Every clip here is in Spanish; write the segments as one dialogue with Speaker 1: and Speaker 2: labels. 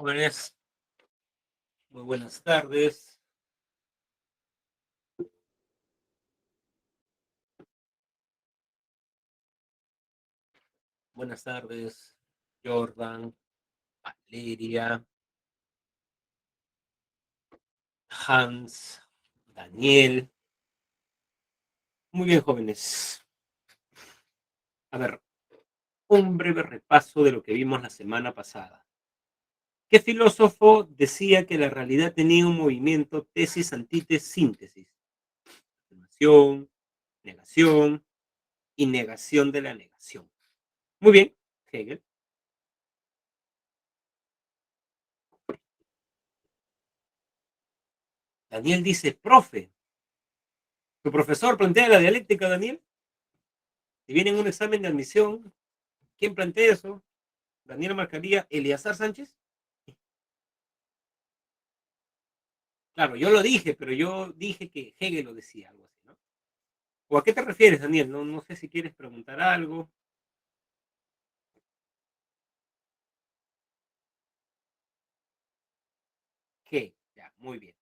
Speaker 1: Jóvenes, muy buenas tardes. Buenas tardes, Jordan, Valeria, Hans, Daniel. Muy bien, jóvenes. A ver, un breve repaso de lo que vimos la semana pasada. ¿Qué filósofo decía que la realidad tenía un movimiento tesis, antítesis, síntesis? Afirmación, negación y negación de la negación. Muy bien, Hegel. Daniel dice, profe, tu profesor plantea la dialéctica, Daniel. Si viene en un examen de admisión, ¿quién plantea eso? ¿Daniel marcaría Eleazar Sánchez? Claro, yo lo dije, pero yo dije que Hegel lo decía, algo así, ¿no? ¿O a qué te refieres, Daniel? No, no sé si quieres preguntar algo. ¿Qué? Ya, muy bien.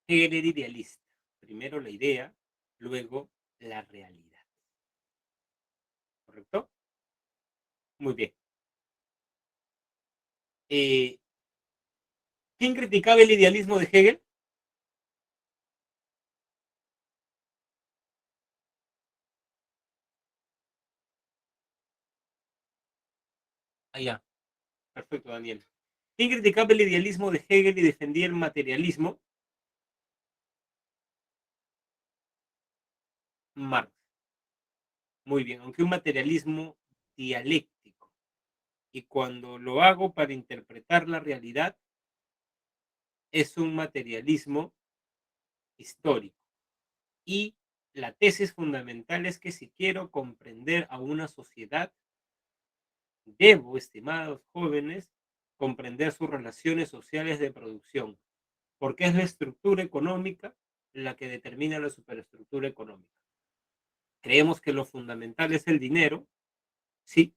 Speaker 1: Hegel era idealista. Primero la idea, luego la realidad. ¿Correcto? Muy bien. Eh, ¿Quién criticaba el idealismo de Hegel? Ah, ya. Perfecto, Daniel. ¿Quién criticaba el idealismo de Hegel y defendía el materialismo? Marx. Muy bien, aunque un materialismo dialéctico. Y cuando lo hago para interpretar la realidad, es un materialismo histórico. Y la tesis fundamental es que si quiero comprender a una sociedad, debo, estimados jóvenes, comprender sus relaciones sociales de producción, porque es la estructura económica la que determina la superestructura económica. Creemos que lo fundamental es el dinero, ¿sí?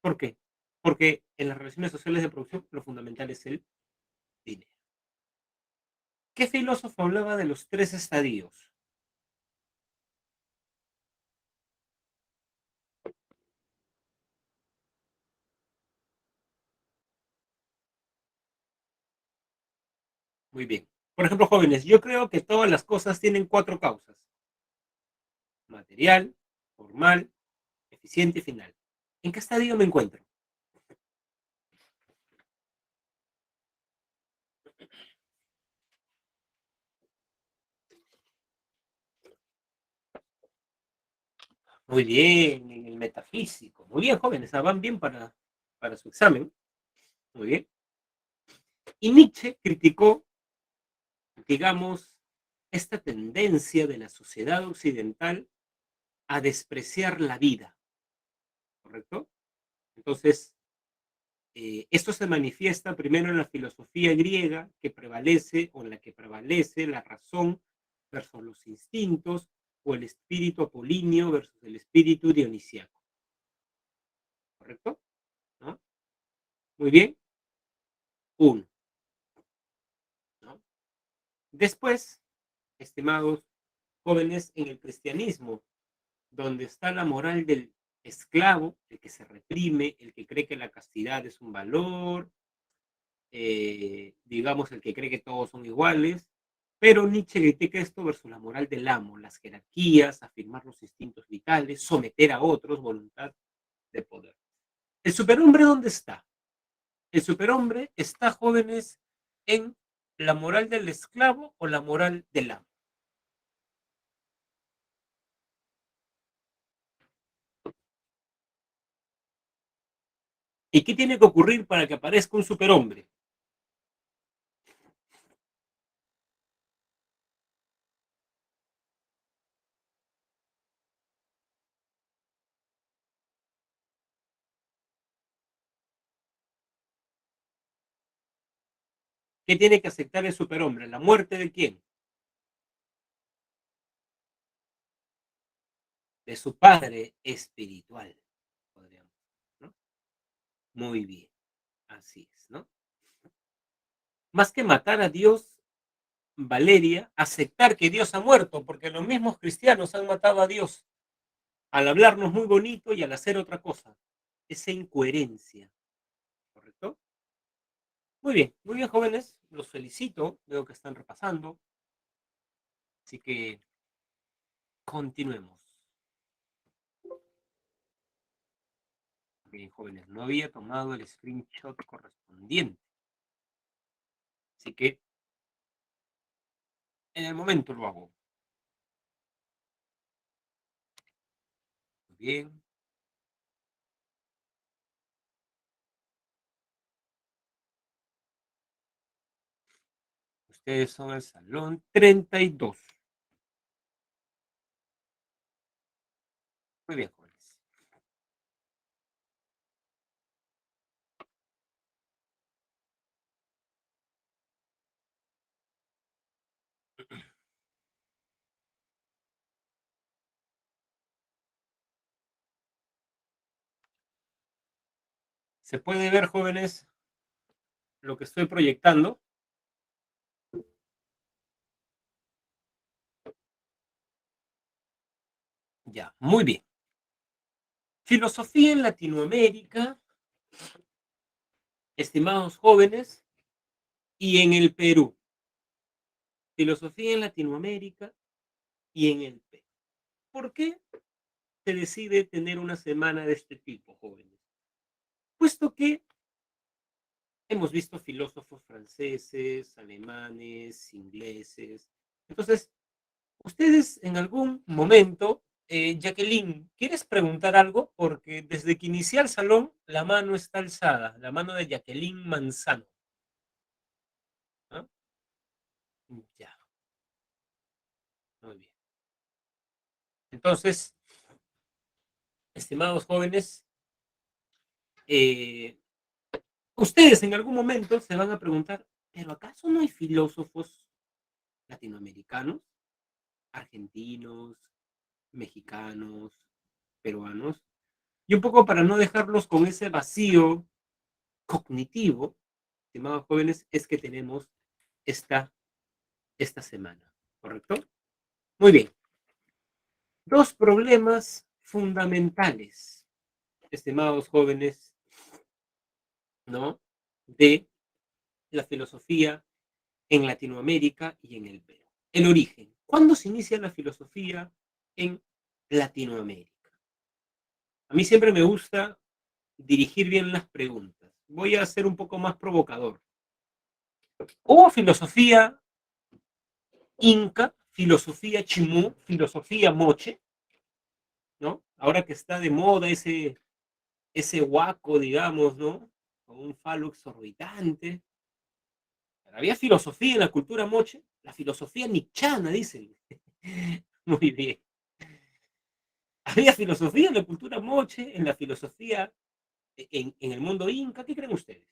Speaker 1: ¿Por qué? Porque en las relaciones sociales de producción lo fundamental es el dinero. ¿Qué filósofo hablaba de los tres estadios? Muy bien. Por ejemplo, jóvenes, yo creo que todas las cosas tienen cuatro causas: material, formal, eficiente y final. ¿En qué estadio me encuentro? Muy bien, en el metafísico. Muy bien, jóvenes, van bien para su examen. Muy bien. Y Nietzsche criticó, digamos, esta tendencia de la sociedad occidental a despreciar la vida, ¿correcto? Entonces, esto se manifiesta primero en la filosofía griega, que prevalece o en la que prevalece la razón versus los instintos, o el espíritu apolíneo versus el espíritu dionisiaco, ¿correcto? ¿No? Muy bien, uno. ¿No? Después, estimados jóvenes, en el cristianismo, donde está la moral del esclavo, el que se reprime, el que cree que la castidad es un valor, digamos, el que cree que todos son iguales, pero Nietzsche critica esto versus la moral del amo, las jerarquías, afirmar los instintos vitales, someter a otros, voluntad de poder. ¿El superhombre dónde está? El superhombre está, jóvenes, en la moral del esclavo o la moral del amo. ¿Y qué tiene que ocurrir para que aparezca un superhombre? ¿Qué tiene que aceptar el superhombre? ¿La muerte de quién? De su padre espiritual, podríamos, ¿no? Muy bien. Así es, ¿no? Más que matar a Dios, Valeria, aceptar que Dios ha muerto, porque los mismos cristianos han matado a Dios al hablarnos muy bonito y al hacer otra cosa. Esa incoherencia, ¿correcto? Muy bien, jóvenes, los felicito, veo que están repasando, así que continuemos. Bien, jóvenes, no había tomado el screenshot correspondiente, así que en el momento lo hago. Muy bien. Ustedes son el salón 32. Muy bien, jóvenes. ¿Se puede ver, jóvenes, lo que estoy proyectando? Ya, muy bien. Filosofía en Latinoamérica, estimados jóvenes, y en el Perú. Filosofía en Latinoamérica y en el Perú. ¿Por qué se decide tener una semana de este tipo, jóvenes? Puesto que hemos visto filósofos franceses, alemanes, ingleses. Entonces, ustedes en algún momento, Jacqueline, ¿quieres preguntar algo? Porque desde que inicié el salón, la mano está alzada, la mano de Jacqueline Manzano. ¿No? Ya, muy bien. Entonces, estimados jóvenes, eh, ustedes en algún momento se van a preguntar, ¿pero acaso no hay filósofos latinoamericanos, argentinos, mexicanos, peruanos? Y un poco para no dejarlos con ese vacío cognitivo, estimados jóvenes, es que tenemos esta, esta semana, ¿correcto? Muy bien. Dos problemas fundamentales, estimados jóvenes, ¿no? De la filosofía en Latinoamérica y en el Perú. El origen. ¿Cuándo se inicia la filosofía en Latinoamérica? A mí siempre me gusta dirigir bien las preguntas. Voy a ser un poco más provocador. ¿Hubo filosofía inca, filosofía chimú, filosofía moche? ¿No? Ahora que está de moda ese huaco, digamos, ¿no? Con un falo exorbitante. Había filosofía en la cultura moche, la filosofía nichana, dicen. Muy bien. Había filosofía en la cultura moche, en la filosofía, en el mundo inca. ¿Qué creen ustedes?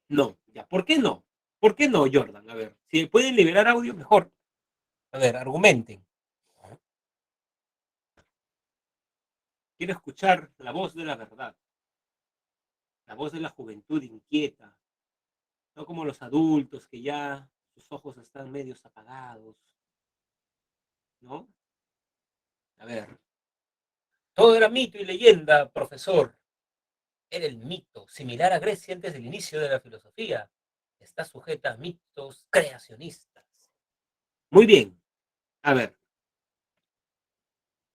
Speaker 1: No, ya. ¿Por qué no? ¿Por qué no, Jordan? A ver, si pueden liberar audio, mejor. A ver, argumenten. Quiero escuchar la voz de la verdad, la voz de la juventud inquieta, no como los adultos que ya sus ojos están medios apagados, ¿no? A ver, todo era mito y leyenda, profesor. Era el mito, similar a Grecia antes del inicio de la filosofía. Está sujeta a mitos creacionistas. Muy bien. A ver,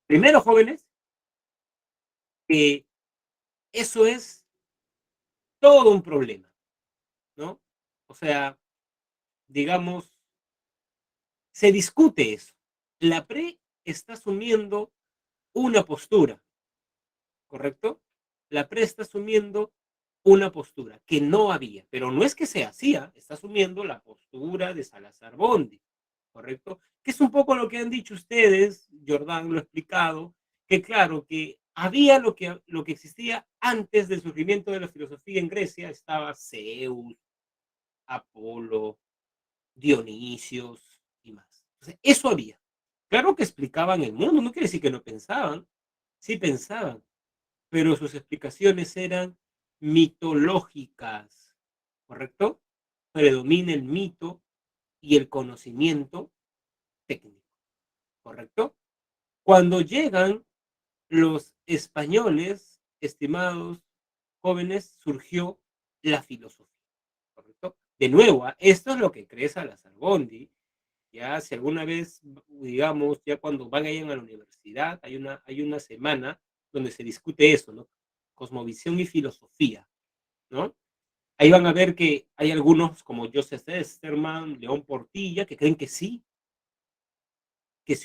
Speaker 1: primero, jóvenes, que eso es todo un problema, ¿no? O sea, digamos, se discute eso. La PRE está asumiendo una postura, ¿correcto? La PRE está asumiendo una postura que no había, pero no es que se hacía, está asumiendo la postura de Salazar Bondi, ¿correcto? Que es un poco lo que han dicho ustedes, Jordán lo ha explicado, que claro, que había lo que existía antes del surgimiento de la filosofía en Grecia, estaba Zeus, Apolo, Dionisios y más. Entonces, eso había. Claro que explicaban el mundo, no quiere decir que no pensaban, sí pensaban, pero sus explicaciones eran mitológicas, ¿correcto? Predomina el mito y el conocimiento técnico, ¿correcto? Cuando llegan los españoles, estimados jóvenes, surgió la filosofía, ¿correcto? De nuevo, esto es lo que cree Salazar Gondi. Ya si alguna vez, digamos, ya cuando vayan a la universidad, hay una semana donde se discute eso, ¿no? Cosmovisión y filosofía, ¿no? Ahí van a ver que hay algunos como Joseph Esterman, León Portilla, que creen que sí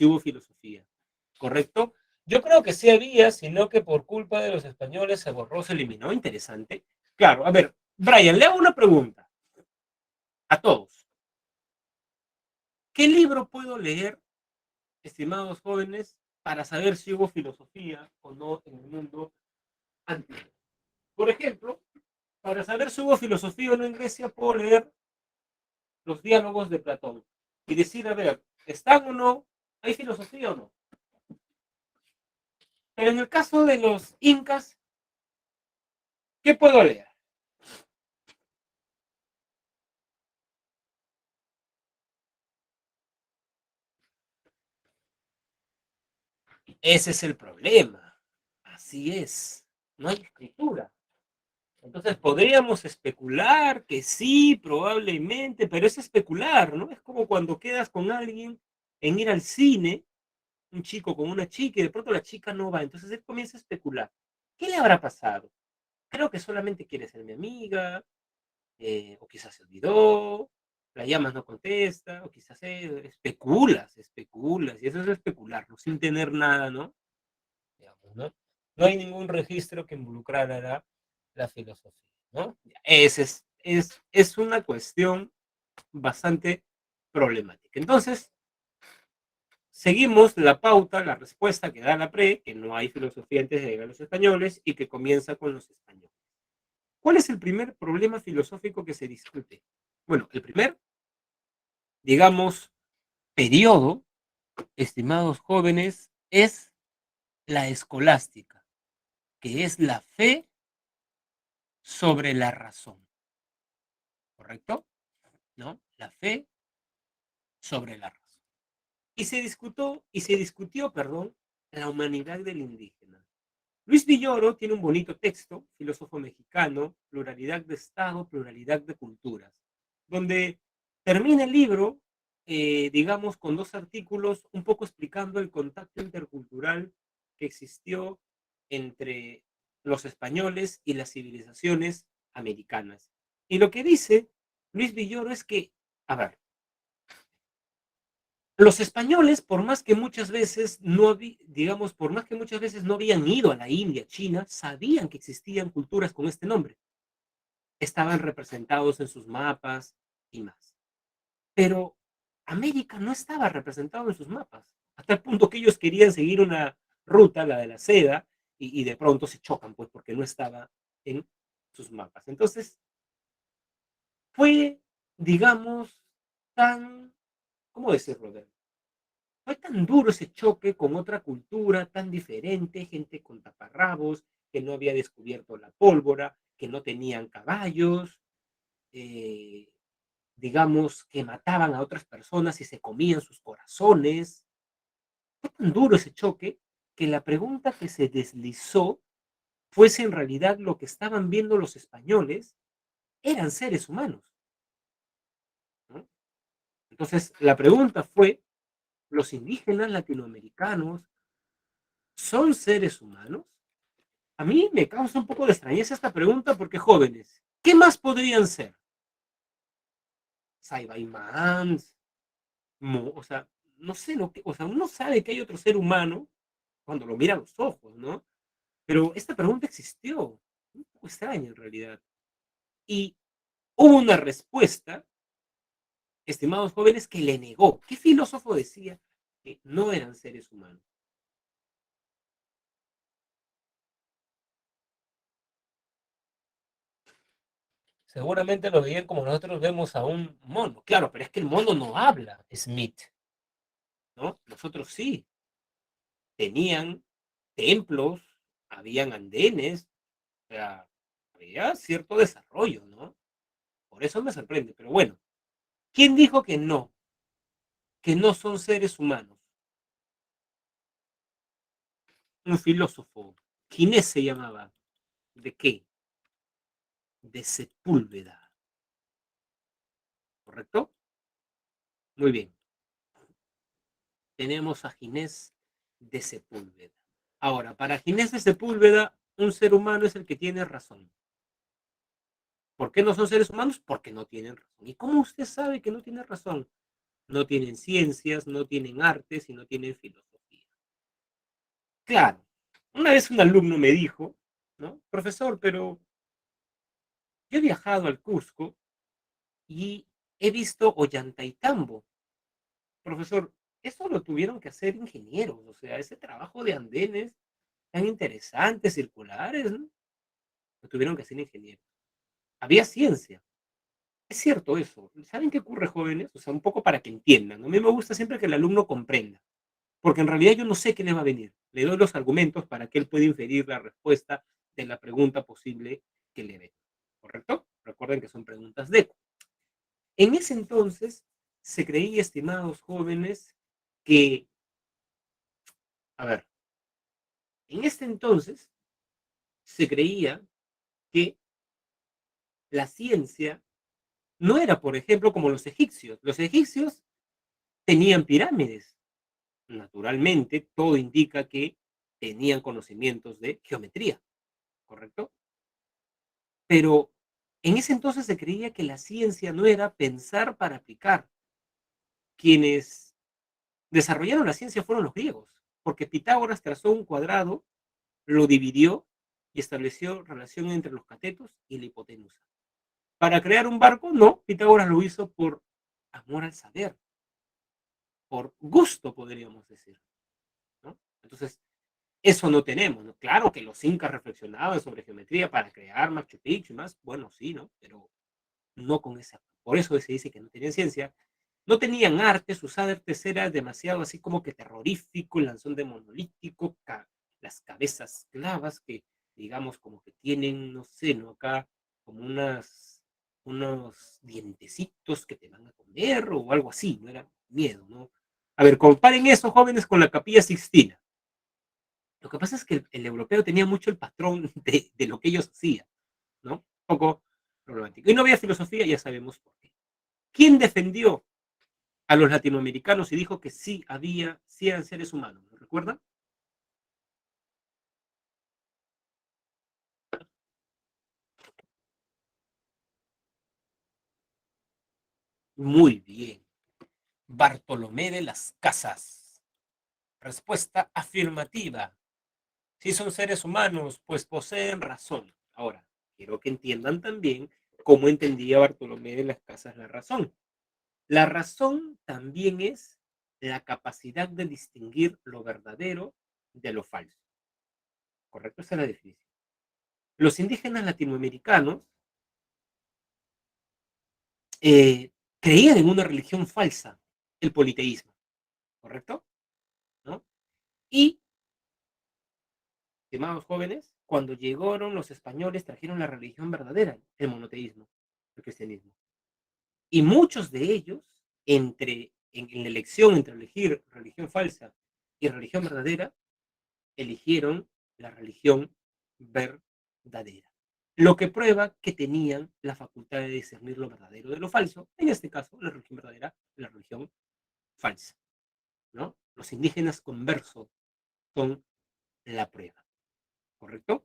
Speaker 1: hubo filosofía, ¿correcto? Yo creo que sí había, sino que por culpa de los españoles se borró, se eliminó. Interesante. Claro, a ver, Brian, le hago una pregunta a todos. ¿Qué libro puedo leer, estimados jóvenes, para saber si hubo filosofía o no en el mundo antiguo? Por ejemplo, para saber si hubo filosofía o no en Grecia, puedo leer los diálogos de Platón y decir, a ver, ¿están o no? ¿Hay filosofía o no? Pero en el caso de los incas, ¿qué puedo leer? Ese es el problema. Así es. No hay escritura. Entonces podríamos especular que sí, probablemente, pero es especular, ¿no? Es como cuando quedas con alguien en ir al cine, un chico con una chica, y de pronto la chica no va. Entonces él comienza a especular. ¿Qué le habrá pasado? Creo que solamente quiere ser mi amiga, o quizás se olvidó, la llamas no contesta, o quizás especulas, y eso es especular, ¿no? Sin tener nada, ¿no? Digamos, ¿no? No hay ningún registro que involucrara la filosofía, ¿no? Es una cuestión bastante problemática. Entonces, seguimos la pauta, la respuesta que da la PRE, que no hay filosofía antes de llegar a los españoles y que comienza con los españoles. ¿Cuál es el primer problema filosófico que se discute? Bueno, el primer, digamos, periodo, estimados jóvenes, es la escolástica, que es la fe sobre la razón, ¿correcto? ¿No? La fe sobre la razón. Y se discutió, perdón, la humanidad del indígena. Luis Villoro tiene un bonito texto, filósofo mexicano, Pluralidad de Estado, Pluralidad de Culturas, donde termina el libro, digamos, con dos artículos, un poco explicando el contacto intercultural que existió entre los españoles y las civilizaciones americanas. Y lo que dice Luis Villoro es que, a ver, los españoles, por más que muchas veces no, digamos, por más que muchas veces no habían ido a la India, China, sabían que existían culturas con este nombre. Estaban representados en sus mapas y más. Pero América no estaba representado en sus mapas, hasta el punto que ellos querían seguir una ruta, la de la seda, y de pronto se chocan, pues, porque no estaba en sus mapas. Entonces, fue, digamos, tan, ¿cómo decirlo? Fue tan duro ese choque con otra cultura tan diferente, gente con taparrabos, que no había descubierto la pólvora, que no tenían caballos, eh, digamos, que mataban a otras personas y se comían sus corazones. Fue tan duro ese choque que la pregunta que se deslizó fue si en realidad lo que estaban viendo los españoles eran seres humanos, ¿no? Entonces, la pregunta fue, ¿los indígenas latinoamericanos son seres humanos? A mí me causa un poco de extrañeza esta pregunta porque jóvenes, ¿qué más podrían ser? Saibaimans, o sea, no sé lo que, o sea, uno sabe que hay otro ser humano cuando lo mira a los ojos, ¿no? Pero esta pregunta existió, un poco extraña en realidad. Y hubo una respuesta, estimados jóvenes, que le negó. ¿Qué filósofo decía que no eran seres humanos? Seguramente lo veían como nosotros vemos a un mono. Claro, pero es que el mono no habla, Smith, ¿no? Nosotros sí. Tenían templos, habían andenes, o sea, había cierto desarrollo, ¿no? Por eso me sorprende. Pero bueno, ¿quién dijo que no? Que no son seres humanos. Un filósofo. Ginés se llamaba. ¿De qué? De Sepúlveda. ¿Correcto? Muy bien. Tenemos a Ginés de Sepúlveda. Ahora, para Ginés de Sepúlveda, un ser humano es el que tiene razón. ¿Por qué no son seres humanos? Porque no tienen razón. ¿Y cómo usted sabe que no tienen razón? No tienen ciencias, no tienen artes y no tienen filosofía. Claro, una vez un alumno me dijo, ¿no? Profesor, pero yo he viajado al Cusco y he visto Ollantaytambo. Profesor, eso lo tuvieron que hacer ingenieros, o sea, ese trabajo de andenes tan interesantes, circulares, ¿no? Lo tuvieron que hacer ingenieros. Había ciencia. Es cierto eso. ¿Saben qué ocurre, jóvenes? O sea, un poco para que entiendan. A mí me gusta siempre que el alumno comprenda, porque en realidad yo no sé qué le va a venir. Le doy los argumentos para que él pueda inferir la respuesta de la pregunta posible que le dé. ¿Correcto? Recuerden que son preguntas de... En ese entonces se creía, estimados jóvenes, que, a ver, en este entonces se creía que la ciencia no era, por ejemplo, como los egipcios. Los egipcios tenían pirámides. Naturalmente, todo indica que tenían conocimientos de geometría, ¿correcto? Pero en ese entonces se creía que la ciencia no era pensar para aplicar. Quienes desarrollaron la ciencia fueron los griegos, porque Pitágoras trazó un cuadrado, lo dividió y estableció relación entre los catetos y la hipotenusa. Para crear un barco, no, Pitágoras lo hizo por amor al saber, por gusto, podríamos decir, ¿no? Entonces, eso no tenemos, ¿no? Claro que los incas reflexionaban sobre geometría para crear Machu Picchu y más, bueno, sí, ¿no? Pero no con esa. Por eso se dice que no tenían ciencia. No tenían arte, sus artes era demasiado así como que terrorífico, el lanzón de monolítico, las cabezas clavas que, digamos, como que tienen, no sé, ¿no? Acá como unos dientecitos que te van a comer o algo así, no era miedo, ¿no? A ver, comparen eso, jóvenes, con la Capilla Sixtina. Lo que pasa es que el europeo tenía mucho el patrón de lo que ellos hacían, ¿no? Un poco problemático. Y no había filosofía, ya sabemos por qué. ¿Quién defendió a los latinoamericanos y dijo que sí eran seres humanos? ¿Lo recuerdan? Muy bien. Bartolomé de las Casas. Respuesta afirmativa. Si son seres humanos, pues poseen razón. Ahora, quiero que entiendan también cómo entendía Bartolomé de las Casas la razón. La razón también es la capacidad de distinguir lo verdadero de lo falso. ¿Correcto? Esa es la definición. Los indígenas latinoamericanos eh, creían en una religión falsa, el politeísmo. ¿Correcto? ¿No? Y, estimados jóvenes, cuando llegaron los españoles trajeron la religión verdadera, el monoteísmo, el cristianismo. Y muchos de ellos, en la elección entre elegir religión falsa y religión verdadera, eligieron la religión verdadera. Lo que prueba que tenían la facultad de discernir lo verdadero de lo falso, en este caso, la religión verdadera, la religión falsa, ¿no? Los indígenas conversos son la prueba, ¿correcto?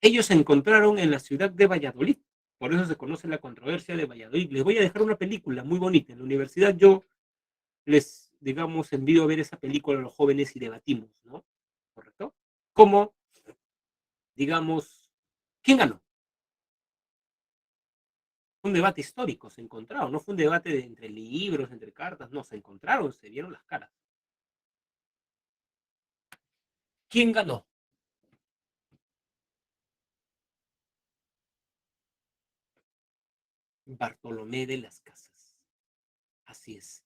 Speaker 1: Ellos se encontraron en la ciudad de Valladolid, por eso se conoce la controversia de Valladolid. Les voy a dejar una película muy bonita. En la universidad yo les, digamos, envío a ver esa película a los jóvenes y debatimos, ¿no? ¿Correcto? Como, digamos, ¿quién ganó? Fue un debate histórico, se encontraron, no fue un debate entre libros, entre cartas, no, se encontraron, se vieron las caras. ¿Quién ganó? Bartolomé de las Casas. Así es.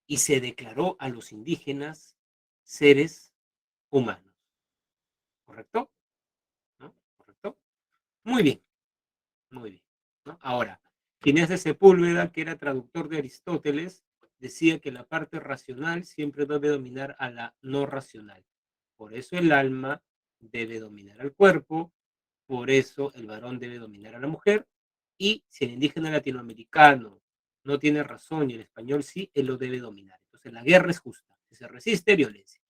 Speaker 1: Y se declaró a los indígenas seres humanos. ¿correcto? ¿No? ¿Correcto? Muy bien, muy bien. ¿No? Ahora, Ginés de Sepúlveda, que era traductor de Aristóteles, decía que la parte racional siempre debe dominar a la no racional. Por eso el alma debe dominar al cuerpo, por eso el varón debe dominar a la mujer, y si el indígena latinoamericano no tiene razón y el español sí, él lo debe dominar. Entonces la guerra es justa. Si se resiste, violencia.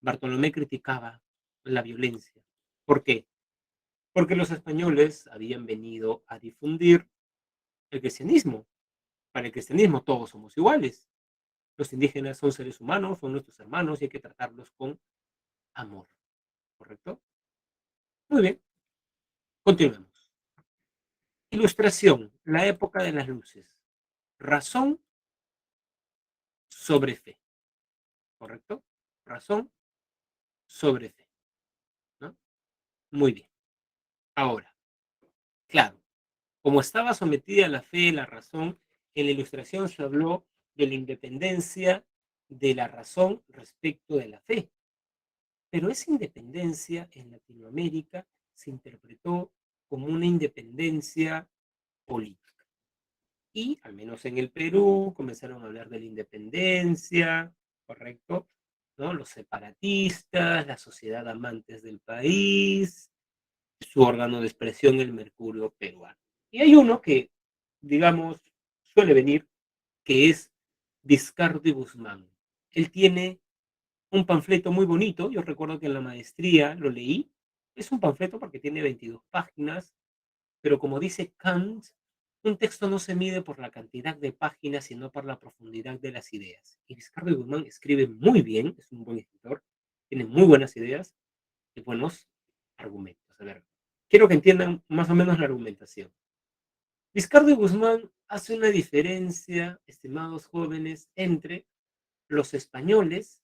Speaker 1: Bartolomé criticaba la violencia. ¿Por qué? Porque los españoles habían venido a difundir el cristianismo. Para el cristianismo todos somos iguales. Los indígenas son seres humanos, son nuestros hermanos y hay que tratarlos con amor. ¿Correcto? Muy bien, continuemos. Ilustración, la época de las luces. Razón sobre fe. ¿Correcto? Razón sobre fe. ¿No? Muy bien. Ahora, claro, como estaba sometida a la fe y la razón, en la ilustración se habló de la independencia de la razón respecto de la fe. Pero esa independencia en Latinoamérica se interpretó como una independencia política. Y al menos en el Perú comenzaron a hablar de la independencia, ¿correcto? ¿No? Los separatistas, la sociedad amantes del país, su órgano de expresión, el Mercurio peruano. Y hay uno que, digamos, suele venir, que es Vizcardo Guzmán. Él tiene un panfleto muy bonito, yo recuerdo que en la maestría lo leí, es un panfleto porque tiene 22 páginas, pero como dice Kant, un texto no se mide por la cantidad de páginas, sino por la profundidad de las ideas. Y Vizcardo Guzmán escribe muy bien, es un buen escritor, tiene muy buenas ideas y buenos argumentos. A ver, quiero que entiendan más o menos la argumentación. Vizcardo Guzmán hace una diferencia, estimados jóvenes, entre los españoles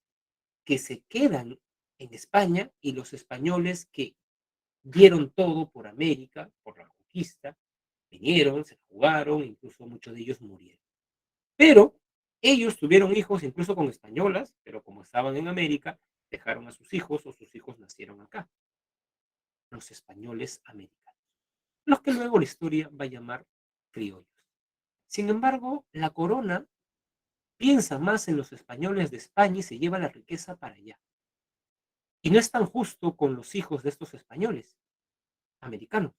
Speaker 1: que se quedan en España y los españoles que dieron todo por América, por la conquista, vinieron, se jugaron, incluso muchos de ellos murieron. Pero ellos tuvieron hijos incluso con españolas, pero como estaban en América, dejaron a sus hijos o sus hijos nacieron acá, los españoles americanos, los que luego la historia va a llamar criollos. Sin embargo, la corona piensa más en los españoles de España y se lleva la riqueza para allá. Y no es tan justo con los hijos de estos españoles americanos,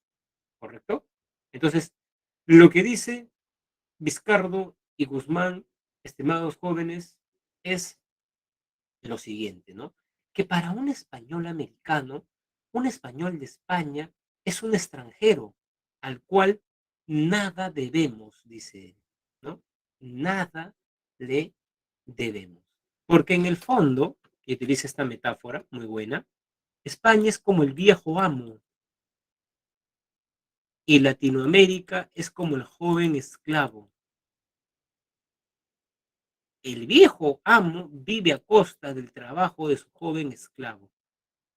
Speaker 1: ¿correcto? Entonces, lo que dice Vizcardo y Guzmán, estimados jóvenes, es lo siguiente, ¿no? Que para un español americano, un español de España es un extranjero al cual nada debemos, dice él, ¿no? Nada le debemos. Porque en el fondo, y utiliza esta metáfora muy buena, España es como el viejo amo y Latinoamérica es como el joven esclavo. El viejo amo vive a costa del trabajo de su joven esclavo.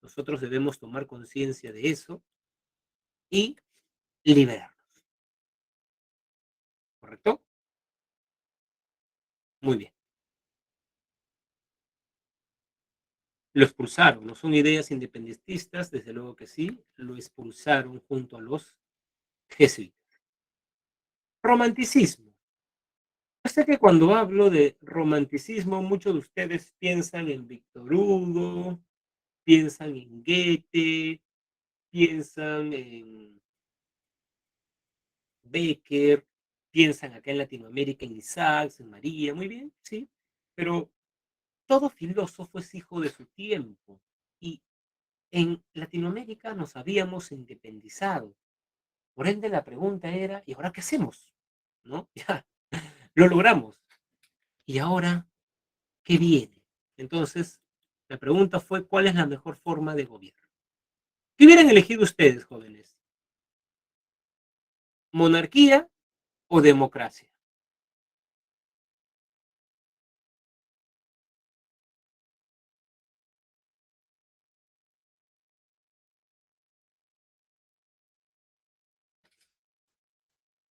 Speaker 1: Nosotros debemos tomar conciencia de eso y liberarnos. ¿Correcto? Muy bien. Lo expulsaron, no son ideas independentistas, desde luego que sí, lo expulsaron junto a los jesuitas. Romanticismo. Yo sé que cuando hablo de romanticismo, muchos de ustedes piensan en Víctor Hugo, piensan en Goethe, piensan en Becker, piensan acá en Latinoamérica en Isaac, en María, muy bien, sí, pero todo filósofo es hijo de su tiempo y en Latinoamérica nos habíamos independizado. Por ende, la pregunta era, ¿y ahora qué hacemos? ¿No? Ya, lo logramos. ¿Y ahora qué viene? Entonces, la pregunta fue, ¿cuál es la mejor forma de gobierno? ¿Qué hubieran elegido ustedes, jóvenes? ¿Monarquía o democracia?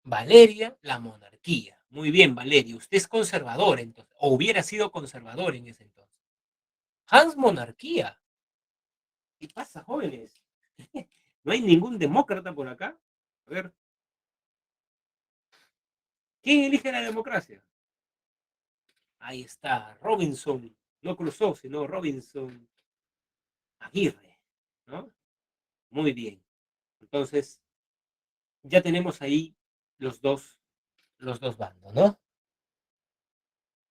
Speaker 1: Valeria, la monarquía. Muy bien, Valeria. Usted es conservador, entonces, o hubiera sido conservador en ese entonces. Hans, monarquía. ¿Qué pasa, jóvenes? ¿No hay ningún demócrata por acá? A ver, ¿quién elige la democracia? Ahí está, Robinson, no Crusoe, sino Robinson Aguirre, ¿no? Muy bien. Entonces, ya tenemos ahí los dos, los dos bandos, ¿no?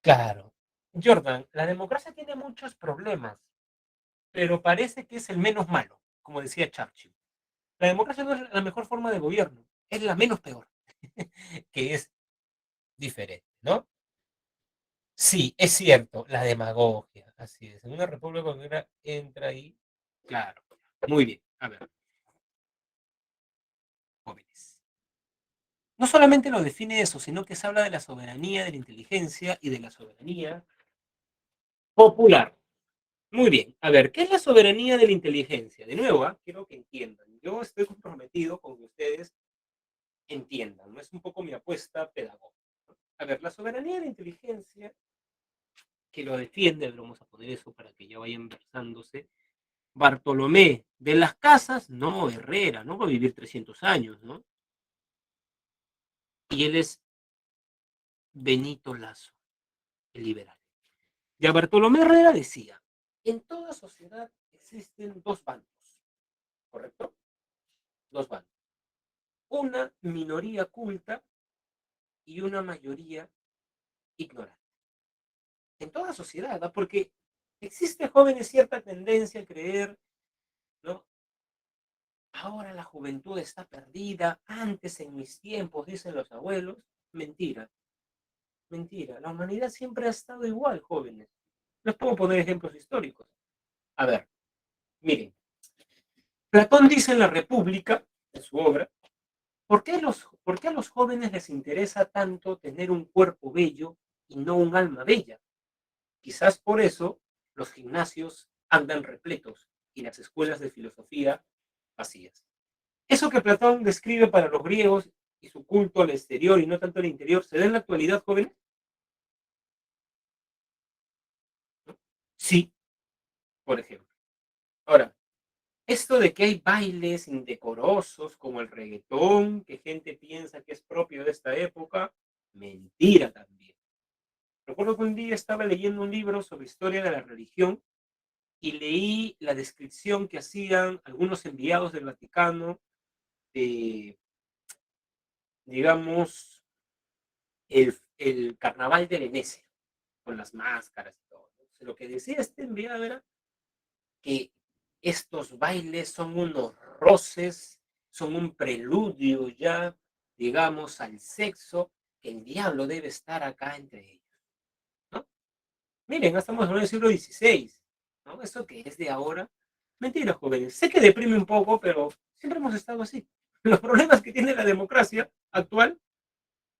Speaker 1: Claro. Jordan, la democracia tiene muchos problemas, pero parece que es el menos malo, como decía Churchill. La democracia no es la mejor forma de gobierno, es la menos peor, que es diferente, ¿no? Sí, es cierto, la demagogia, así es. En una república cuando entra ahí, claro. Muy bien, a ver, jóvenes. No solamente lo define eso, sino que se habla de la soberanía, de la inteligencia y de la soberanía popular. Muy bien, a ver, ¿qué es la soberanía de la inteligencia? De nuevo, quiero que entiendan. Yo estoy comprometido con que ustedes entiendan, ¿no? Es un poco mi apuesta pedagógica. A ver, la soberanía de la inteligencia, que lo defiende, vamos a poner eso para que ya vayan versándose. Bartolomé de las Casas, no, Herrera, no va a vivir 300 años, ¿no? Y él es Benito Lazo, el liberal. Ya Bartolomé Herrera decía, en toda sociedad existen dos bandos, ¿correcto? Dos bandos. Una minoría culta y una mayoría ignorante. En toda sociedad, ¿no? Porque existe, jóvenes, cierta tendencia a creer, ¿no? Ahora la juventud está perdida, antes en mis tiempos, dicen los abuelos. Mentira, mentira. La humanidad siempre ha estado igual, jóvenes. Les puedo poner ejemplos históricos. A ver, miren, Platón dice en la República, en su obra, ¿por qué a los jóvenes les interesa tanto tener un cuerpo bello y no un alma bella? Quizás por eso los gimnasios andan repletos y las escuelas de filosofía vacías. Eso que Platón describe para los griegos y su culto al exterior y no tanto al interior, ¿se da en la actualidad, jóvenes? Sí, por ejemplo. Ahora, esto de que hay bailes indecorosos como el reggaetón, que gente piensa que es propio de esta época, mentira también. Recuerdo que un día estaba leyendo un libro sobre historia de la religión y leí la descripción que hacían algunos enviados del Vaticano de, digamos, el carnaval de Venecia, con las máscaras y todo. Entonces, lo que decía este enviado era que estos bailes son unos roces, son un preludio ya, digamos, al sexo, que el diablo debe estar acá entre ellos, ¿no? Miren, estamos en el siglo XVI, ¿no? Eso que es de ahora. Mentira, jóvenes. Sé que deprime un poco, pero siempre hemos estado así. Los problemas que tiene la democracia actual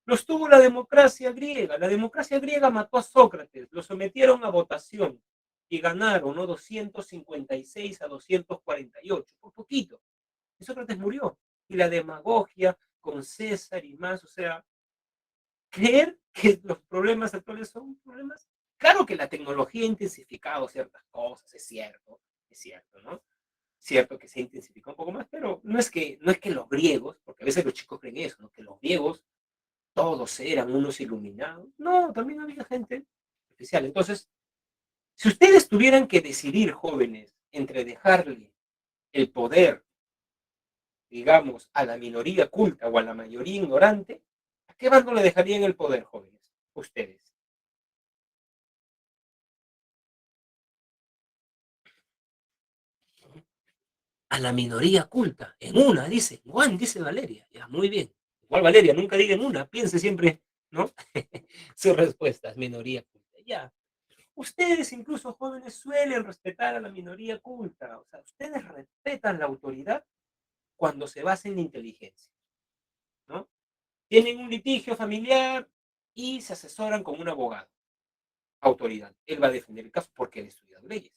Speaker 1: los tuvo la democracia griega. La democracia griega mató a Sócrates, lo sometieron a votación y ganaron, ¿no? 256 a 248, por poquito. Y Sócrates murió. Y la demagogia con César y más, o sea, creer que los problemas actuales son problemas. Claro que la tecnología ha intensificado ciertas cosas, es cierto, ¿no? Cierto que se intensificó un poco más, pero no es que los griegos, porque a veces los chicos creen eso, ¿no? Que los griegos todos eran unos iluminados. No, también había gente especial. Entonces, si ustedes tuvieran que decidir, jóvenes, entre dejarle el poder, digamos, a la minoría culta o a la mayoría ignorante, ¿a qué bando le dejarían el poder, jóvenes? Ustedes. A la minoría culta, en una, dice, Juan, dice Valeria. Ya, muy bien. Igual Valeria, nunca diga en una, piense siempre, ¿no? Su respuesta es minoría culta. Ya, ustedes, incluso jóvenes, suelen respetar a la minoría culta. O sea, ustedes respetan la autoridad cuando se basa en la inteligencia, ¿no? Tienen un litigio familiar y se asesoran con un abogado, autoridad. Él va a defender el caso porque él ha estudiado leyes.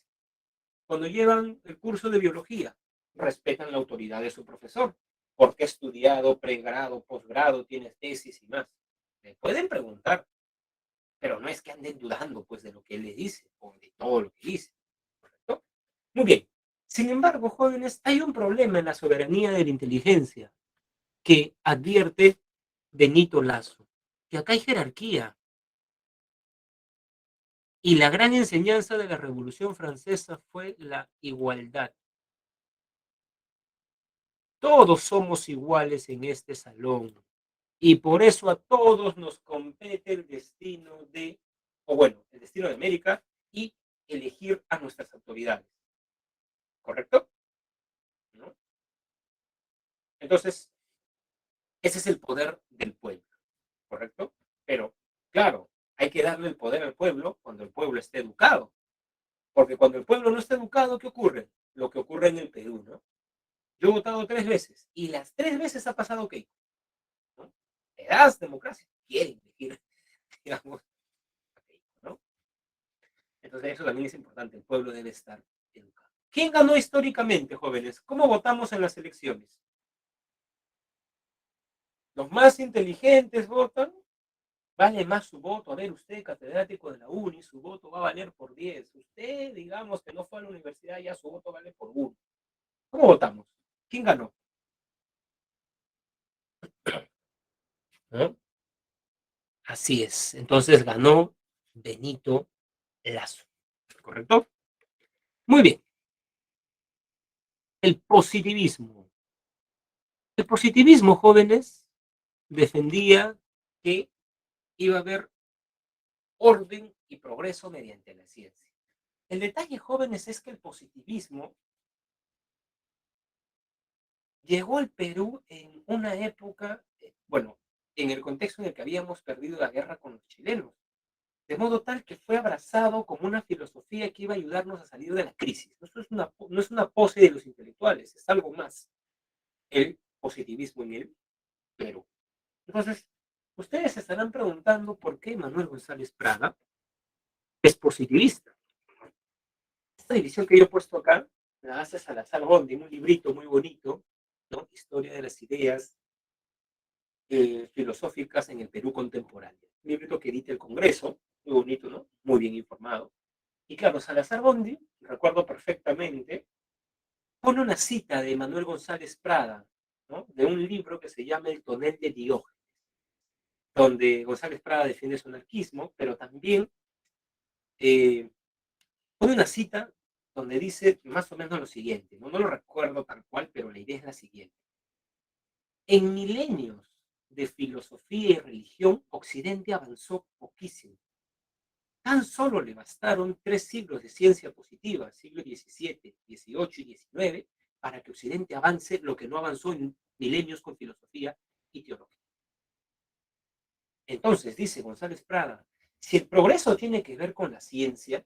Speaker 1: Cuando llevan el curso de biología, respetan la autoridad de su profesor porque ha estudiado pregrado, posgrado, tiene tesis y más. Le pueden preguntar, pero no es que anden dudando pues de lo que él le dice o de todo lo que dice, ¿correcto? Muy bien. Sin embargo, jóvenes, hay un problema en la soberanía de la inteligencia que advierte Benito Lazo, que acá hay jerarquía. Y la gran enseñanza de la Revolución Francesa fue la igualdad. Todos somos iguales en este salón. Y por eso a todos nos compete el destino de, o bueno, el destino de América y elegir a nuestras autoridades. ¿Correcto? ¿No? Entonces, ese es el poder del pueblo. ¿Correcto? Pero, claro, hay que darle el poder al pueblo cuando el pueblo esté educado. Porque cuando el pueblo no está educado, ¿qué ocurre? Lo que ocurre en el Perú, ¿no? Yo he votado 3 veces y las 3 veces ha pasado ¿qué? ¿No? Le das democracia, quieren elegir, digamos, ¿no? Entonces eso también es importante, el pueblo debe estar educado. ¿Quién ganó históricamente, jóvenes? ¿Cómo votamos en las elecciones? Los más inteligentes votan, vale más su voto. A ver, usted, catedrático de la UNI, su voto va a valer por 10. Usted, digamos que no fue a la universidad, ya su voto vale por 1. ¿Cómo votamos? ¿Quién ganó? ¿No? Así es. Entonces ganó Benito Lazo. ¿Correcto? Muy bien. El positivismo. El positivismo, jóvenes, defendía que iba a haber orden y progreso mediante la ciencia. El detalle, jóvenes, es que el positivismo llegó al Perú en una época, bueno, en el contexto en el que habíamos perdido la guerra con los chilenos, de modo tal que fue abrazado como una filosofía que iba a ayudarnos a salir de la crisis. No es una pose de los intelectuales, es algo más, el positivismo en el Perú. Entonces, ustedes se estarán preguntando por qué Manuel González Prada es positivista. Esta división que yo he puesto acá la hace Salazar Bondi, un librito muy bonito, ¿no? Historia de las ideas filosóficas en el Perú contemporáneo. Un librito que edita el Congreso, muy bonito, ¿no? Muy bien informado. Y claro, Salazar Bondi, recuerdo perfectamente, pone una cita de Manuel González Prada, ¿no? De un libro que se llama El tonel de Diógenes, donde González Prada defiende su anarquismo, pero también eh, pone una cita donde dice más o menos lo siguiente, ¿no? No lo recuerdo tal cual, pero la idea es la siguiente. En milenios de filosofía y religión, Occidente avanzó poquísimo. Tan solo le bastaron 3 siglos de ciencia positiva, siglo XVII, XVIII y XIX, para que Occidente avance lo que no avanzó en milenios con filosofía y teología. Entonces, dice González Prada, si el progreso tiene que ver con la ciencia,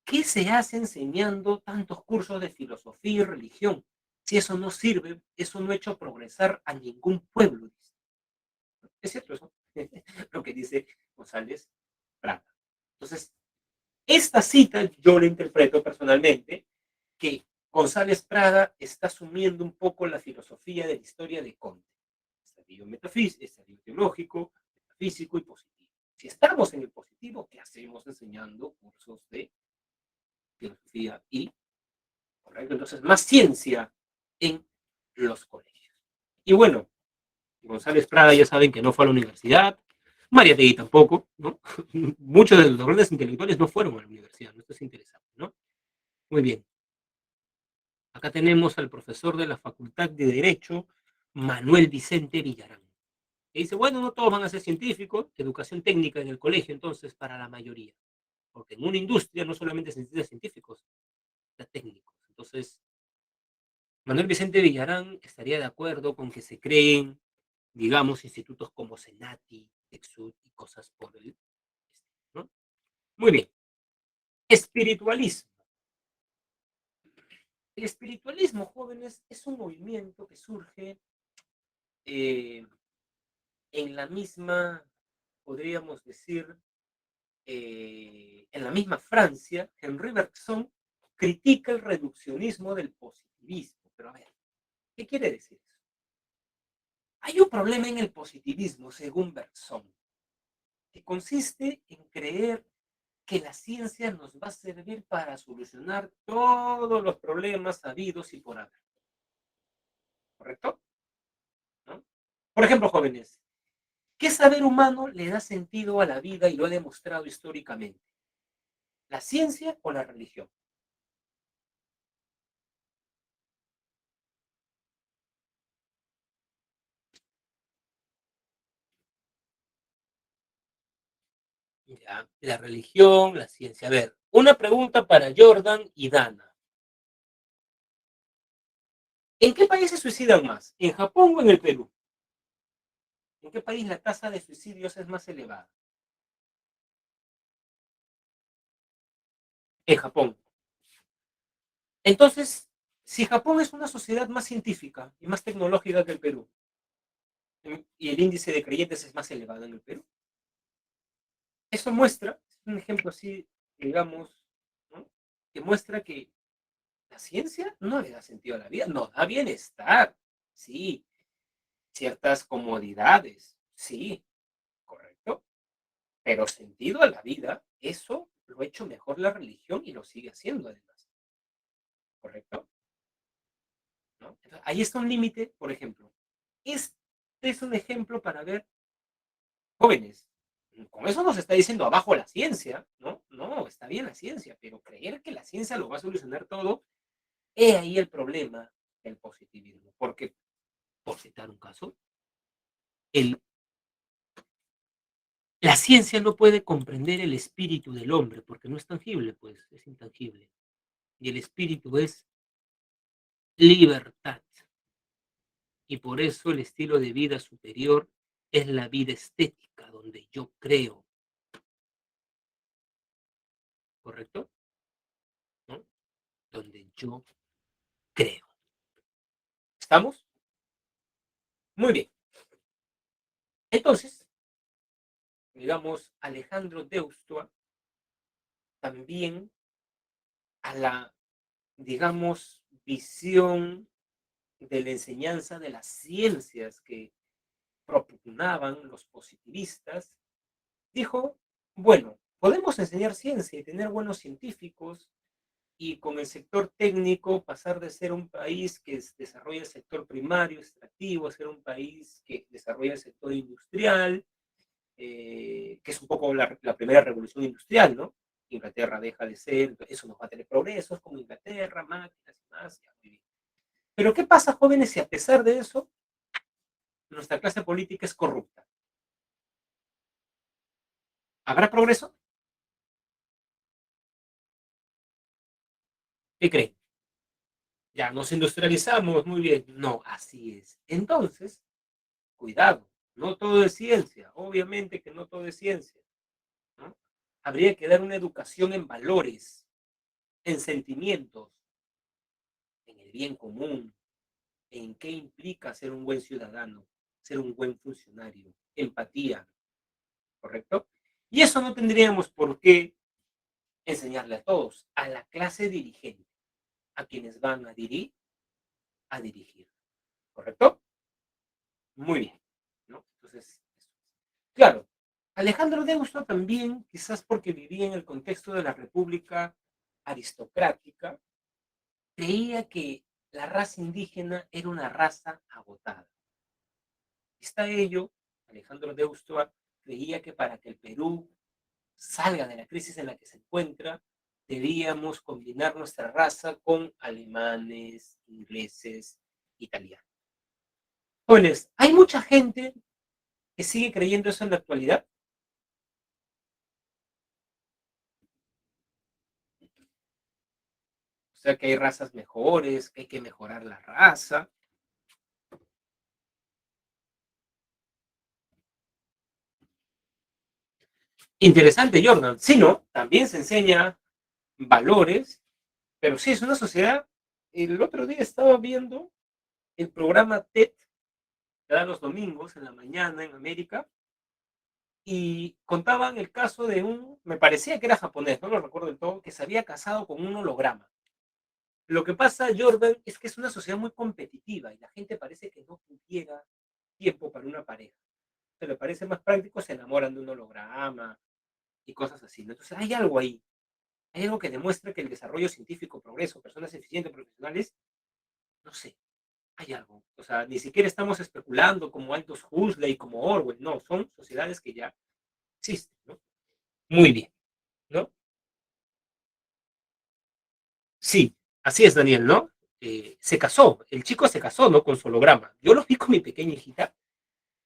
Speaker 1: ¿qué se hace enseñando tantos cursos de filosofía y religión? Si eso no sirve, eso no ha hecho progresar a ningún pueblo. Es cierto eso, lo que dice González Prada. Entonces, esta cita yo la interpreto personalmente que González Prada está asumiendo un poco la filosofía de la historia de Comte. Estadio metafísico, estadio teológico, metafísico y positivo. Si estamos en el positivo, ¿qué hacemos enseñando cursos de filosofía y, correcto? Entonces, más ciencia en los colegios. Y bueno, González Prada ya saben que no fue a la universidad, Mariátegui tampoco, ¿no? Muchos de los grandes intelectuales no fueron a la universidad, ¿no? Esto es interesante, ¿no? Muy bien. Acá tenemos al profesor de la Facultad de Derecho, Manuel Vicente Villarán. Que dice, bueno, no todos van a ser científicos, educación técnica en el colegio, entonces, para la mayoría. Porque en una industria no solamente se necesitan científicos, necesitan técnicos. Entonces, Manuel Vicente Villarán estaría de acuerdo con que se creen, digamos, institutos como Senati, Exud y cosas por el estilo, ¿no? Muy bien. Espiritualismo. El espiritualismo, jóvenes, es un movimiento que surge eh, en la misma, podríamos decir, en la misma Francia. Henri Bergson critica el reduccionismo del positivismo. Pero a ver, ¿qué quiere decir eso? Hay un problema en el positivismo, según Bergson, que consiste en creer que la ciencia nos va a servir para solucionar todos los problemas habidos y por haber. ¿Correcto? ¿No? Por ejemplo, jóvenes, ¿qué saber humano le da sentido a la vida y lo ha demostrado históricamente? ¿La ciencia o la religión? Ya, la religión, la ciencia. A ver, una pregunta para Jordan y Dana. ¿En qué país se suicidan más? ¿En Japón o en el Perú? ¿En qué país la tasa de suicidios es más elevada? En Japón. Entonces, si Japón es una sociedad más científica y más tecnológica que el Perú, y el índice de creyentes es más elevado en el Perú, eso muestra, un ejemplo así, digamos, ¿no? Que muestra que la ciencia no le da sentido a la vida, no da bienestar, sí, ciertas comodidades, sí, correcto, pero sentido a la vida, eso lo ha hecho mejor la religión y lo sigue haciendo además, correcto, ¿no? Entonces, ahí está un límite, por ejemplo. Este es un ejemplo para ver jóvenes. Con eso no se está diciendo abajo la ciencia, ¿no? No, está bien la ciencia, pero creer que la ciencia lo va a solucionar todo, he ahí el problema del positivismo. Porque, por citar un caso, el, la ciencia no puede comprender el espíritu del hombre, porque no es tangible, pues, es intangible. Y el espíritu es libertad. Y por eso el estilo de vida superior es la vida estética, donde yo creo, ¿correcto? ¿No? Donde yo creo. ¿Estamos? Muy bien. Entonces, digamos, Alejandro Deustua también a la, digamos, visión de la enseñanza de las ciencias que propugnaban los positivistas, dijo, bueno, podemos enseñar ciencia y tener buenos científicos y con el sector técnico pasar de ser un país que desarrolla el sector primario, extractivo, a ser un país que desarrolla el sector industrial, que es un poco la primera revolución industrial, ¿no? Inglaterra deja de ser, eso nos va a tener progresos como Inglaterra, máquinas y más. Ya, muy bien. Pero ¿qué pasa, jóvenes, si a pesar de eso nuestra clase política es corrupta? ¿Habrá progreso? ¿Qué creen? Ya nos industrializamos, muy bien. No, así es. Entonces, cuidado, no todo es ciencia, obviamente que no todo es ciencia, ¿no? Habría que dar una educación en valores, en sentimientos, en el bien común, en qué implica ser un buen ciudadano, ser un buen funcionario, empatía, ¿correcto? Y eso no tendríamos por qué enseñarle a todos, a la clase dirigente, a quienes van a dirigir, ¿correcto? Muy bien, ¿no? Entonces, claro, Alejandro Deusto también, quizás porque vivía en el contexto de la República aristocrática, creía que la raza indígena era una raza agotada. Está ello, Alejandro Deusto creía que para que el Perú salga de la crisis en la que se encuentra, debíamos combinar nuestra raza con alemanes, ingleses, italianos. Jóvenes, hay mucha gente que sigue creyendo eso en la actualidad. O sea, que hay razas mejores, que hay que mejorar la raza. Interesante, Jordan. Sí, ¿no? También se enseña valores, pero sí, es una sociedad. El otro día estaba viendo el programa TED, que da los domingos en la mañana en América, y contaban el caso de me parecía que era japonés, no lo recuerdo del todo, que se había casado con un holograma. Lo que pasa, Jordan, es que es una sociedad muy competitiva y la gente parece que no tuviera tiempo para una pareja. Se le parece más práctico, se enamoran de un holograma, y cosas así, ¿no? Entonces hay algo ahí, hay algo que demuestra que el desarrollo científico, progreso, personas eficientes, profesionales, no sé, hay algo. O sea, ni siquiera estamos especulando como Aldous Huxley, como Orwell, no, son sociedades que ya existen, ¿no? Muy bien, ¿no? Sí, así es, Daniel, ¿no? Se casó, el chico se casó, ¿no? Con su holograma. Yo lo vi con mi pequeña hijita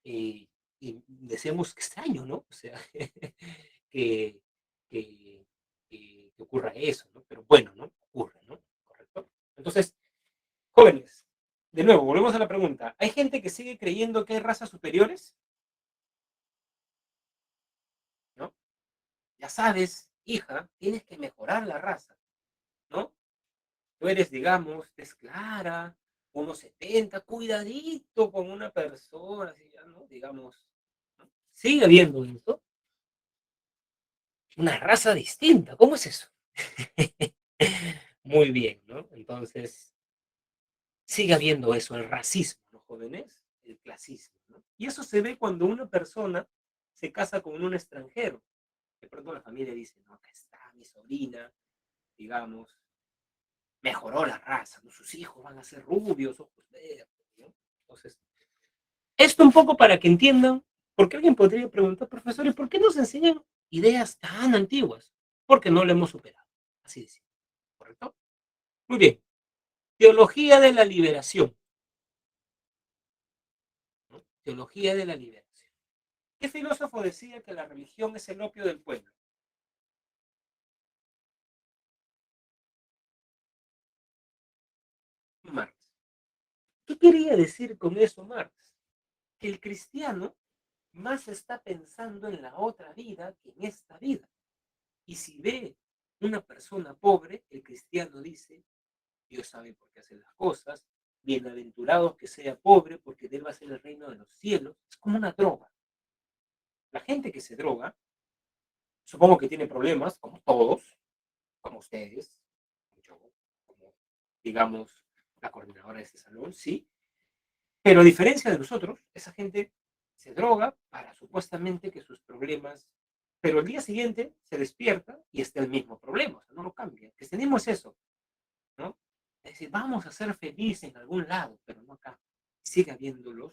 Speaker 1: eh, y decíamos que extraño, ¿no? O sea, que, que, que ocurra eso, ¿no? Pero bueno, ¿no? Ocurre, ¿no? Correcto. Entonces, jóvenes, de nuevo, volvemos a la pregunta. ¿Hay gente que sigue creyendo que hay razas superiores? ¿No? Ya sabes, hija, tienes que mejorar la raza, ¿no? Tú eres, digamos, tez clara, 1,70, cuidadito con una persona, así ya, ¿no? Digamos, ¿no? Sigue habiendo eso. Una raza distinta, ¿cómo es eso? Muy bien, ¿no? Entonces, sigue habiendo eso, el racismo, ¿no, jóvenes? El clasismo, ¿no? Y eso se ve cuando una persona se casa con un extranjero. De pronto la familia dice, no, acá está mi sobrina, digamos, mejoró la raza, ¿no? Sus hijos van a ser rubios, ojos verdes, ¿no? Entonces, esto un poco para que entiendan, porque alguien podría preguntar, profesor, ¿y por qué nos enseñan ideas tan antiguas? Porque no lo hemos superado. Así de simple, ¿correcto? Muy bien. Teología de la liberación, ¿no? Teología de la liberación. ¿Qué filósofo decía que la religión es el opio del pueblo? Marx. ¿Qué quería decir con eso Marx? Que el cristiano más está pensando en la otra vida que en esta vida. Y si ve una persona pobre, el cristiano dice, Dios sabe por qué hace las cosas, bienaventurados que sea pobre porque de él va a ser el reino de los cielos. Es como una droga. La gente que se droga, supongo que tiene problemas, como todos, como ustedes, como yo, como digamos la coordinadora de este salón, sí, pero a diferencia de nosotros, esa gente se droga para supuestamente que sus problemas, pero el día siguiente se despierta y está el mismo problema, o sea, no lo cambia. Que tenemos eso, ¿no? Es decir, vamos a ser felices en algún lado, pero no acá. Sigue habiendo los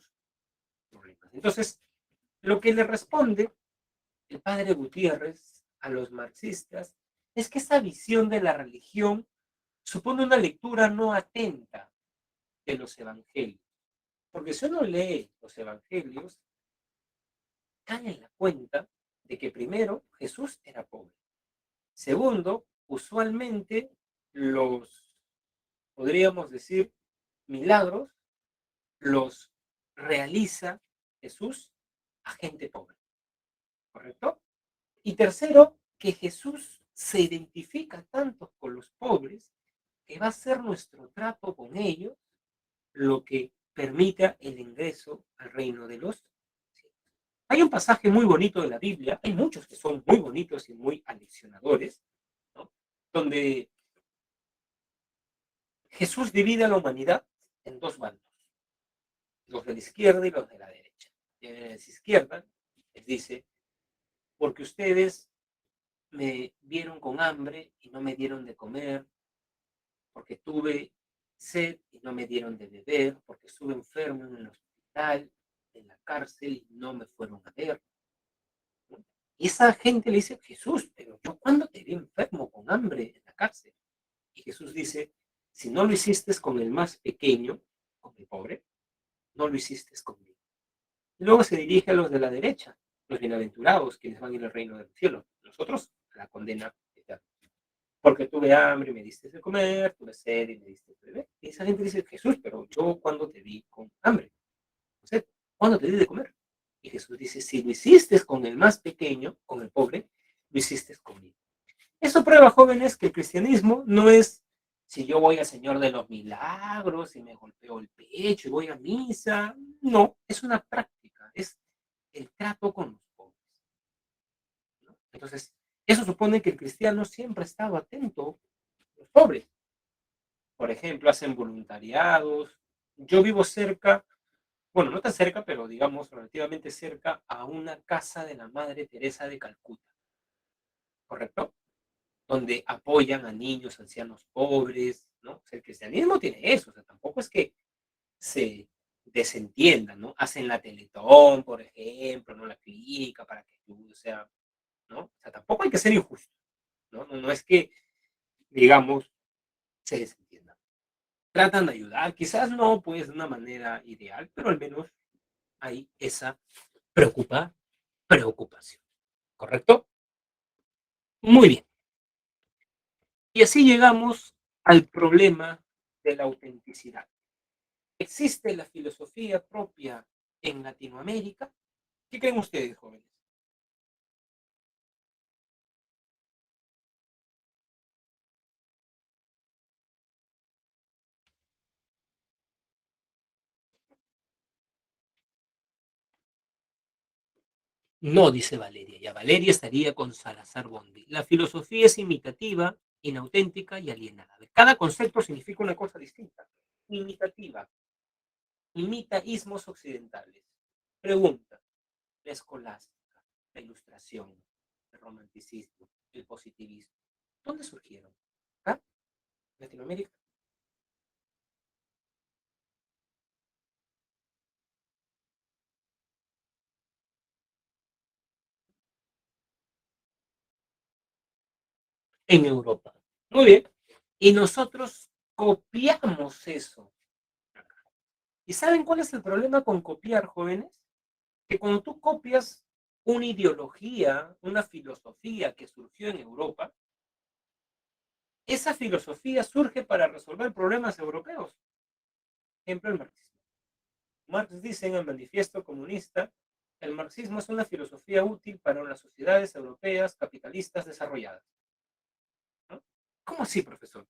Speaker 1: problemas. Entonces, lo que le responde el padre Gutiérrez a los marxistas es que esa visión de la religión supone una lectura no atenta de los evangelios. Porque si uno lee los evangelios, cae en la cuenta de que primero Jesús era pobre. Segundo, usualmente los, podríamos decir, milagros los realiza Jesús a gente pobre, ¿correcto? Y tercero, que Jesús se identifica tanto con los pobres que va a ser nuestro trato con ellos lo que permita el ingreso al reino de los cielos. Hay un pasaje muy bonito de la Biblia, hay muchos que son muy bonitos y muy aleccionadores, ¿no? Donde Jesús divide a la humanidad en dos bandos, los de la izquierda y los de la derecha. Y de la izquierda les dice, porque ustedes me vieron con hambre y no me dieron de comer, porque tuve sed y no me dieron de beber, porque estuve enfermo en el hospital, en la cárcel y no me fueron a ver. ¿No? Y esa gente le dice, Jesús, pero yo cuando te vi enfermo con hambre en la cárcel. Y Jesús dice, si no lo hiciste con el más pequeño, con el pobre, no lo hiciste conmigo. Y luego se dirige a los de la derecha, los bienaventurados, quienes van a ir al reino del cielo. Nosotros, a la condena eterna. Porque tuve hambre y me diste de comer, tuve sed y me diste de beber. Y esa gente dice, Jesús, pero yo cuando te vi con hambre, o sea, ¿cuándo te di de comer? Y Jesús dice, si lo hiciste con el más pequeño, con el pobre, lo hiciste conmigo. Eso prueba, jóvenes, que el cristianismo no es si yo voy al Señor de los Milagros y me golpeo el pecho y voy a misa. No, es una práctica, es el trato con los pobres, ¿no? Entonces, eso supone que el cristiano siempre ha estado atento a los pobres. Por ejemplo, hacen voluntariados. Yo vivo cerca, bueno, no tan cerca, pero digamos relativamente cerca a una casa de la Madre Teresa de Calcuta. ¿correcto? Donde apoyan a niños, ancianos pobres, ¿no? O sea, el cristianismo tiene eso, o sea, tampoco es que se desentiendan, ¿no? Hacen la Teletón, por ejemplo, ¿no? La clínica para que tú, o sea, ¿no? O sea, tampoco hay que ser injusto, ¿no? No es que, digamos, se desentiendan. Tratan de ayudar, quizás no, pues, de una manera ideal, pero al menos hay esa preocupa, preocupación, ¿correcto? Muy bien. Y así llegamos al problema de la autenticidad. ¿Existe la filosofía propia en Latinoamérica? ¿Qué creen ustedes, jóvenes? No, dice Valeria. Ya Valeria estaría con Salazar Bondi. La filosofía es imitativa, inauténtica y alienada. Cada concepto significa una cosa distinta. Imitativa. Imita ismos occidentales. Pregunta. La escolástica, la ilustración, el romanticismo, el positivismo. ¿Dónde surgieron? ¿Acá? ¿En Latinoamérica? En Europa. Muy bien. Y nosotros copiamos eso. ¿Y saben cuál es el problema con copiar, jóvenes? Que cuando tú copias una ideología, una filosofía que surgió en Europa, esa filosofía surge para resolver problemas europeos. Ejemplo, el marxismo. Marx dice en el Manifiesto Comunista, el marxismo es una filosofía útil para las sociedades europeas capitalistas desarrolladas. ¿No? ¿Cómo así, profesor?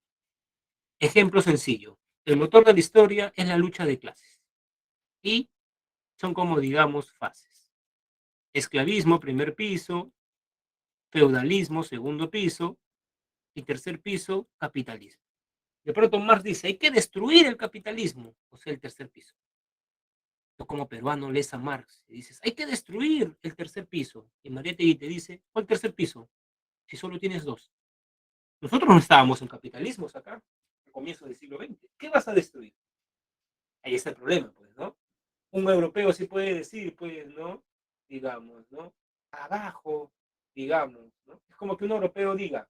Speaker 1: Ejemplo sencillo. El motor de la historia es la lucha de clases. Y son como, digamos, fases. Esclavismo, primer piso, feudalismo, segundo piso, y tercer piso, capitalismo. De pronto Marx dice, hay que destruir el capitalismo, o sea, el tercer piso. Tú como peruano lees a Marx y dices, hay que destruir el tercer piso. Y Mariátegui te dice, ¿cuál tercer piso? Si solo tienes dos. Nosotros no estábamos en capitalismo acá, al comienzo del siglo XX. ¿Qué vas a destruir? Ahí está el problema, pues, ¿no? Un europeo sí puede decir, pues, ¿no? Digamos, ¿no? Abajo, digamos, ¿no? Es como que un europeo diga,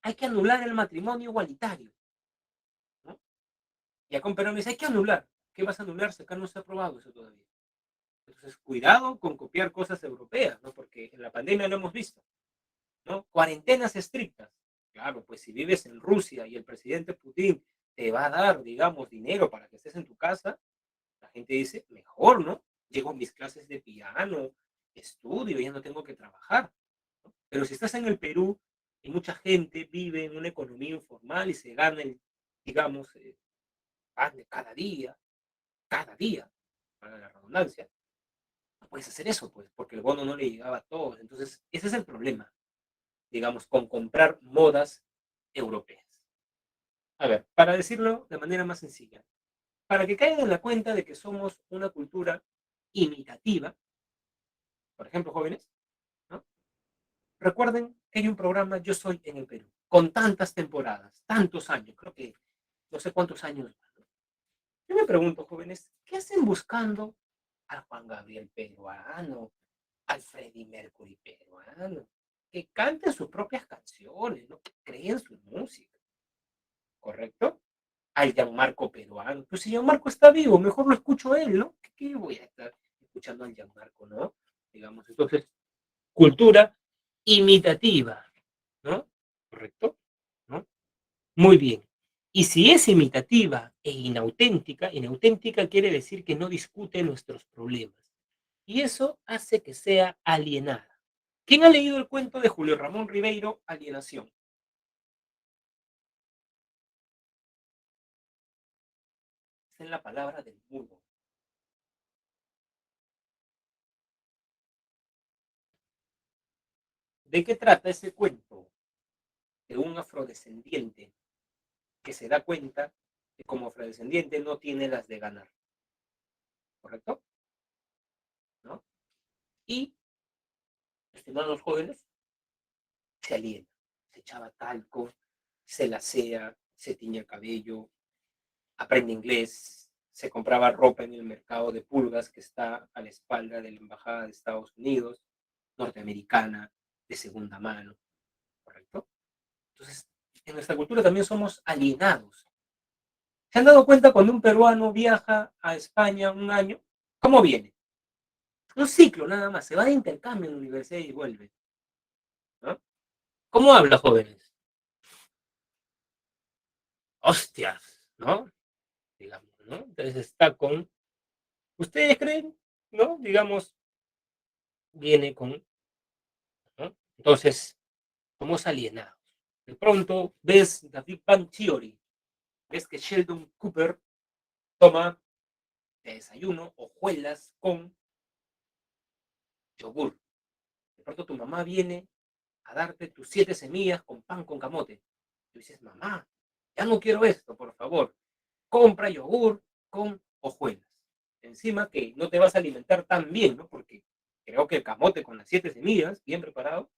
Speaker 1: hay que anular el matrimonio igualitario, ¿no? Y acá un peruano dice, hay que anular. ¿Qué vas a anular si acá no se ha aprobado eso todavía? Entonces, cuidado con copiar cosas europeas, ¿no? Porque en la pandemia lo hemos visto, ¿no? Cuarentenas estrictas. Claro, pues si vives en Rusia y el presidente Putin te va a dar, digamos, dinero para que estés en tu casa, la gente dice, mejor, ¿no? Llego a mis clases de piano, estudio, ya no tengo que trabajar. ¿No? Pero si estás en el Perú y mucha gente vive en una economía informal y se gana, el, digamos, pan de cada día, para la redundancia, no puedes hacer eso, pues, porque el bono no le llegaba a todos. Entonces, ese es el problema, digamos, con comprar modas europeas. A ver, para decirlo de manera más sencilla, para que caigan en la cuenta de que somos una cultura imitativa, por ejemplo, jóvenes, ¿no? Recuerden que hay un programa Yo Soy en el Perú, con tantas temporadas, tantos años, creo que no sé cuántos años. Yo me pregunto, jóvenes, ¿qué hacen buscando al Juan Gabriel peruano, al Freddie Mercury peruano? Que canten sus propias canciones, ¿no? Que creen su música, ¿correcto? Al Gianmarco peruano. Pues si Gianmarco está vivo, mejor lo escucho a él, ¿no? ¿Qué voy a estar escuchando al Gianmarco, no? Digamos, entonces, cultura imitativa, ¿no? ¿Correcto? ¿No? Muy bien. Y si es imitativa e inauténtica, inauténtica quiere decir que no discute nuestros problemas. Y eso hace que sea alienada. ¿Quién ha leído el cuento de Julio Ramón Ribeiro, Alienación? Es en la palabra del mudo. ¿De qué trata ese cuento? De un afrodescendiente que se da cuenta que como afrodescendiente no tiene las de ganar, ¿correcto? ¿No? Y, estimados jóvenes, se aliena. Se echaba talco, se lasea, se tiñe el cabello, aprende inglés, se compraba ropa en el mercado de pulgas que está a la espalda de la Embajada de Estados Unidos, norteamericana, de segunda mano, ¿correcto? Entonces, en nuestra cultura también somos alienados. ¿Se han dado cuenta cuando un peruano viaja a España un año? ¿Cómo viene? Un ciclo nada más, se va de intercambio en la universidad y vuelve, ¿no? ¿Cómo habla, jóvenes? Hostias, ¿no? Digamos, ¿no? Entonces está con, ¿ustedes creen? ¿No? Digamos, viene con, ¿no? Entonces, somos alienados. De pronto ves The Big Bang Theory, ves que Sheldon Cooper toma de desayuno hojuelas con yogur. De pronto tu mamá viene a darte tus 7 semillas con pan con camote. Tú dices, mamá, ya no quiero esto, por favor. Compra yogur con hojuelas. Encima que no te vas a alimentar tan bien, ¿no? Porque creo que el camote con las 7 semillas, bien preparado,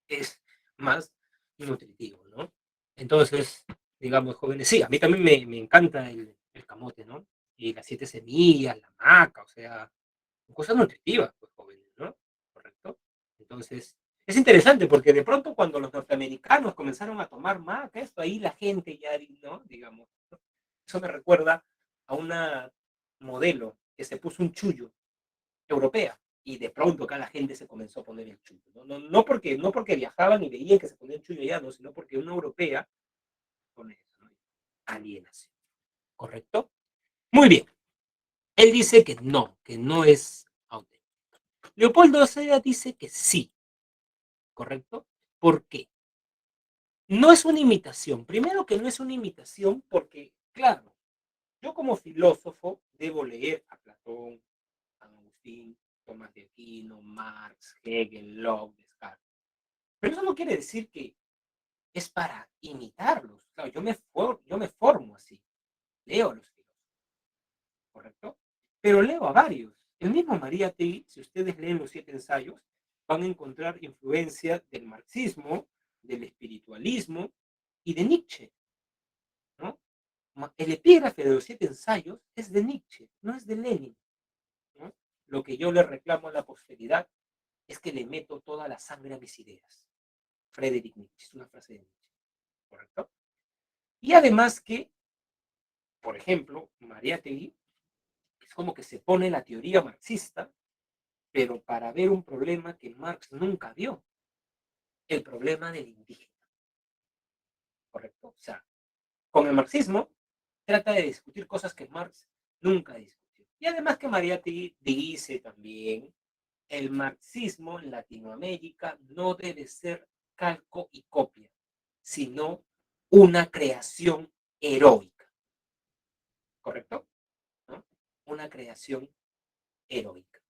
Speaker 1: es más nutritivo, ¿no? Entonces, digamos, jóvenes, sí, a mí también me encanta el camote, ¿no? Y las 7 semillas, la maca, o sea, cosas nutritivas, pues, jóvenes, ¿no? Correcto. Entonces, es interesante porque de pronto cuando los norteamericanos comenzaron a tomar maca, esto ahí la gente ya, ¿no? Digamos, ¿no? Eso me recuerda a una modelo que se puso un chullo europea y de pronto acá la gente se comenzó a poner el chullo. No porque viajaban y veían que se ponía el chullo ya, no, sino porque una europea pone eso, ¿no? Alienación. ¿Correcto? Muy bien. Él dice que no es auténtico. Leopoldo Sea dice que sí, ¿correcto? ¿Por qué? No es una imitación. Primero que no es una imitación porque, claro, yo como filósofo debo leer a Platón, a Agustín, Tomás de Aquino, Marx, Hegel, Locke, Descartes. Pero eso no quiere decir que es para imitarlos. Claro, yo me formo así, leo a los filósofos, ¿correcto? Pero leo a varios. El mismo Mariátegui, si ustedes leen los 7 ensayos, van a encontrar influencia del marxismo, del espiritualismo y de Nietzsche, ¿no? El epígrafe de los 7 ensayos es de Nietzsche, no es de Lenin, ¿no? Lo que yo le reclamo a la posteridad es que le meto toda la sangre a mis ideas. Friedrich Nietzsche, es una frase de Nietzsche, ¿correcto? Y además que, por ejemplo, Mariátegui es como que se pone la teoría marxista, pero para ver un problema que Marx nunca vio, el problema del indígena, ¿correcto? O sea, con el marxismo trata de discutir cosas que Marx nunca discutió. Y además que Mariátegui dice también, el marxismo en Latinoamérica no debe ser calco y copia, sino una creación heroica, ¿correcto? ¿No? Una creación heroica.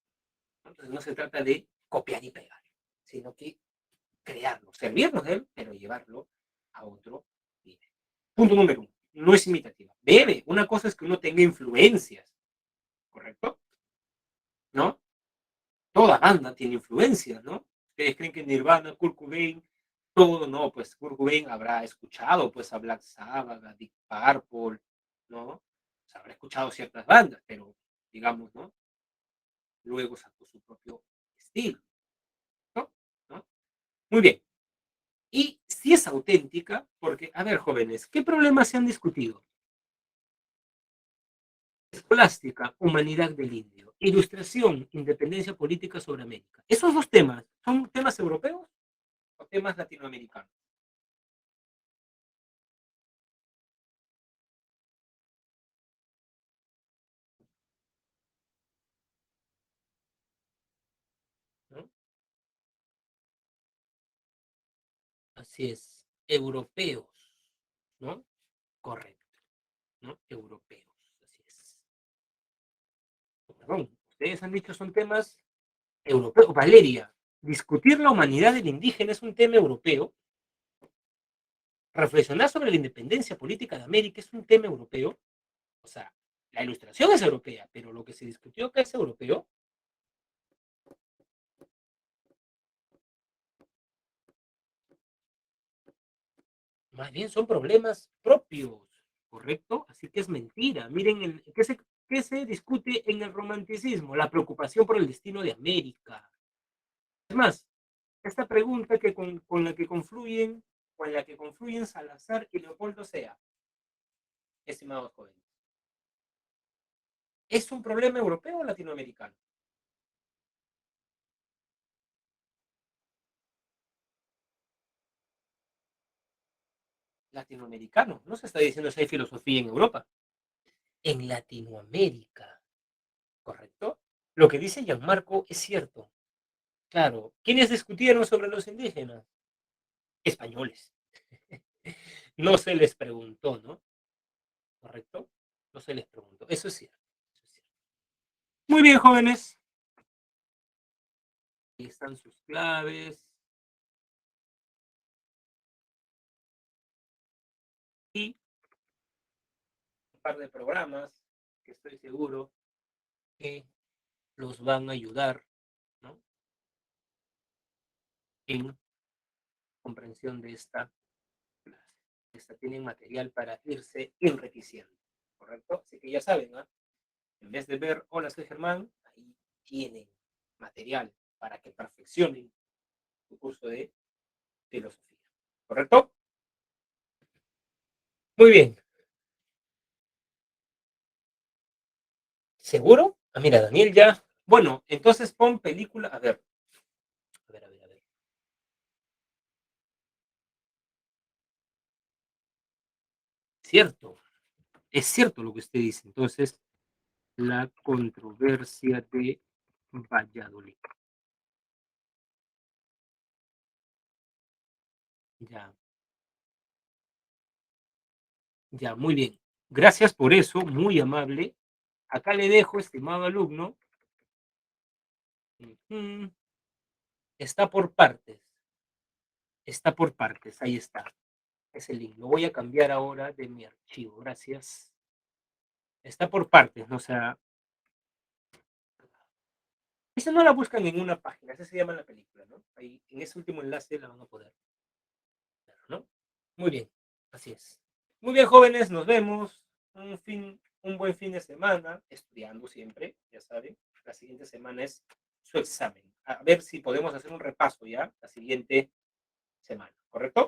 Speaker 1: Entonces no se trata de copiar y pegar, sino que crearlo, servirnos de él, pero llevarlo a otro nivel. Punto número uno, no es imitativa. Debe, una cosa es que uno tenga influencias, ¿correcto? ¿No? Toda banda tiene influencias, ¿no? Ustedes creen que Nirvana, Kurt Cobain, todo, no, pues Kurt Cobain habrá escuchado pues a Black Sabbath, a Deep Purple, ¿no? O sea, habrá escuchado ciertas bandas, pero digamos, ¿no? Luego sacó su propio estilo, ¿no? ¿No? Muy bien. Y si es auténtica, porque, a ver, jóvenes, ¿qué problemas se han discutido? Escolástica, humanidad del indio, ilustración, independencia política sobre América. Esos 2 temas, ¿son temas europeos o temas latinoamericanos? ¿No? Así es, europeos, ¿no? Correcto, ¿no? Europeos, así es. Perdón, ustedes han dicho son temas europeos. Valeria, discutir la humanidad del indígena es un tema europeo. Reflexionar sobre la independencia política de América es un tema europeo. O sea, la ilustración es europea, pero lo que se discutió acá es europeo. Más bien son problemas propios, ¿correcto? Así que es mentira. Miren, ¿qué se discute en el romanticismo? La preocupación por el destino de América. Es más, esta pregunta con la que confluyen, con la que confluyen Salazar y Leopoldo Sea, estimados jóvenes, ¿es un problema europeo o latinoamericano? Latinoamericano. No se está diciendo si hay filosofía en Europa. En Latinoamérica, ¿correcto? Lo que dice Gianmarco es cierto. Claro. ¿Quiénes discutieron sobre los indígenas? Españoles. No se les preguntó, ¿no? ¿Correcto? No se les preguntó. Eso es cierto. Eso es cierto. Muy bien, jóvenes. Ahí están sus claves. Y un par de programas que estoy seguro que los van a ayudar, ¿no? En comprensión de esta clase. Tienen material para irse enriqueciendo, ¿correcto? Así que ya saben, ¿no? En vez de ver Hola, soy Germán, ahí tienen material para que perfeccionen su curso de filosofía, ¿correcto? Muy bien. ¿Seguro? Ah, mira, Daniel ya. Bueno, entonces pon película. A ver, a ver, a ver, a ver. Cierto, es cierto lo que usted dice. Entonces, la controversia de Valladolid. Ya, ya, muy bien. Gracias por eso, muy amable. Acá le dejo, estimado alumno. Está por partes. Está por partes. Ahí está. Es el link. Lo voy a cambiar ahora de mi archivo. Gracias. Está por partes, ¿no? O sea, esa no la buscan en una página. Esa se llama la película, ¿no? Ahí, en ese último enlace la van a poder ver, ¿no? Muy bien. Así es. Muy bien, jóvenes. Nos vemos. Un buen fin de semana. Estudiando siempre, ya saben. La siguiente semana es su examen. A ver si podemos hacer un repaso ya la siguiente semana. ¿Correcto?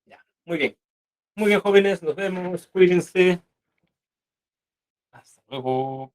Speaker 1: Ya. Muy bien. Muy bien, jóvenes, nos vemos, cuídense. Hasta luego.